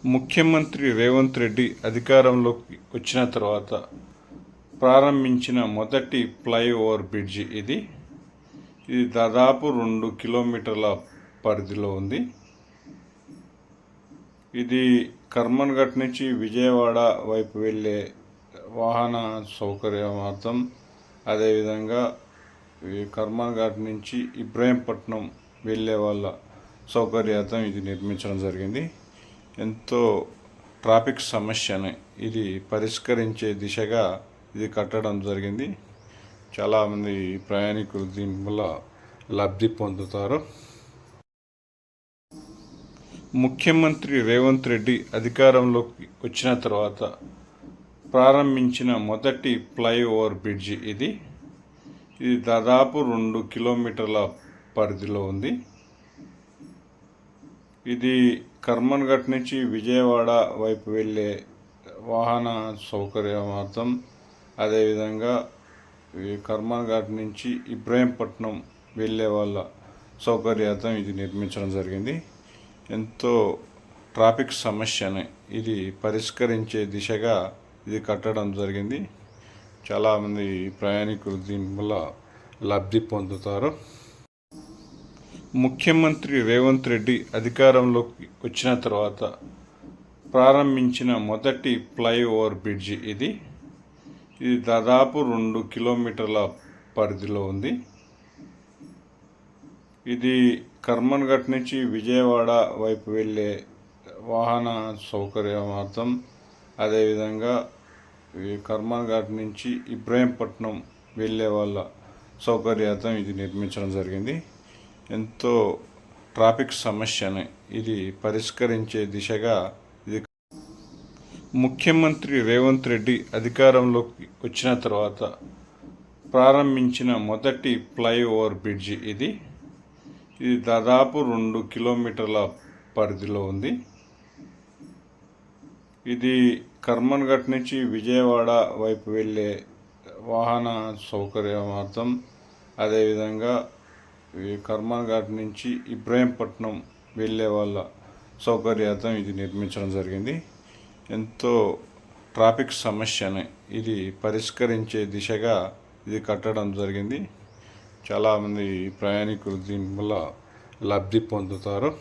ముఖ్యమంత్రి రేవంత్ రెడ్డి అధికారంలోకి వచ్చిన తర్వాత ప్రారంభించిన మొదటి ఫ్లైఓవర్ బ్రిడ్జి ఇది దాదాపు 2 కిలోమీటర్ల పరిధిలో ఉంది. ఇది కర్మన్ఘట్ నుంచి విజయవాడ వైపు వెళ్ళే వాహన సౌకర్యార్థం, అదేవిధంగా కర్మన్ఘట్ నుంచి ఇబ్రహీంపట్నం వెళ్ళే వాళ్ళ సౌకర్యార్థం ఇది నిర్మించడం జరిగింది. ఎంతో ట్రాఫిక్ సమస్యని ఇది పరిష్కరించే దిశగా ఇది కట్టడం జరిగింది. చాలామంది ప్రయాణికులు దీనివల్ల లబ్ధి పొందుతారు. ముఖ్యమంత్రి రేవంత్ రెడ్డి అధికారంలోకి వచ్చిన తర్వాత ప్రారంభించిన మొదటి ఫ్లైఓవర్ బ్రిడ్జి ఇది దాదాపు 2 కిలోమీటర్ల పరిధిలో ఉంది. ఇది కర్మన్ఘట్ నుంచి విజయవాడ వైపు వెళ్ళే వాహన సౌకర్యార్థం, అదేవిధంగా కర్మన్ఘట్ నుంచి ఇబ్రహీంపట్నం వెళ్ళే వాళ్ళ సౌకర్యార్థం ఇది నిర్మించడం జరిగింది. ఎంతో ట్రాఫిక్ సమస్యని ఇది పరిష్కరించే దిశగా ఇది కట్టడం జరిగింది. చాలామంది ప్రయాణికులు దీనివల్ల లబ్ధి పొందుతారు. ముఖ్యమంత్రి రేవంత్ రెడ్డి అధికారంలోకి వచ్చిన తర్వాత ప్రారంభించిన మొదటి ఫ్లైఓవర్ బ్రిడ్జి ఇది దాదాపు 2 కిలోమీటర్ల పరిధిలో ఉంది. ఇది కర్మన్ఘట్ నుంచి విజయవాడ వైపు వెళ్ళే వాహన సౌకర్యార్థం, అదేవిధంగా కర్మన్ఘట్ నుంచి ఇబ్రహీంపట్నం వెళ్ళే వాళ్ళ సౌకర్యార్థం ఇది నిర్మించడం జరిగింది. ఎంతో ట్రాఫిక్ సమస్యని ఇది పరిష్కరించే దిశగా ఇది ముఖ్యమంత్రి రేవంత్ రెడ్డి అధికారంలోకి వచ్చిన తర్వాత ప్రారంభించిన మొదటి ఫ్లైఓవర్ బ్రిడ్జి ఇది దాదాపు 2 కిలోమీటర్ల పరిధిలో ఉంది. ఇది కర్మన్ఘట్ నుంచి విజయవాడ వైపు వెళ్ళే వాహన సౌకర్యార్థం, అదేవిధంగా కర్మన్ఘట్ నుంచి ఇబ్రహీంపట్నం వెళ్ళే వాళ్ళ సౌకర్యార్థం ఇది నిర్మించడం జరిగింది. ఎంతో ట్రాఫిక్ సమస్యని ఇది పరిష్కరించే దిశగా ఇది కట్టడం జరిగింది. చాలామంది ప్రయాణికులు దీనివల్ల లబ్ధి పొందుతారు.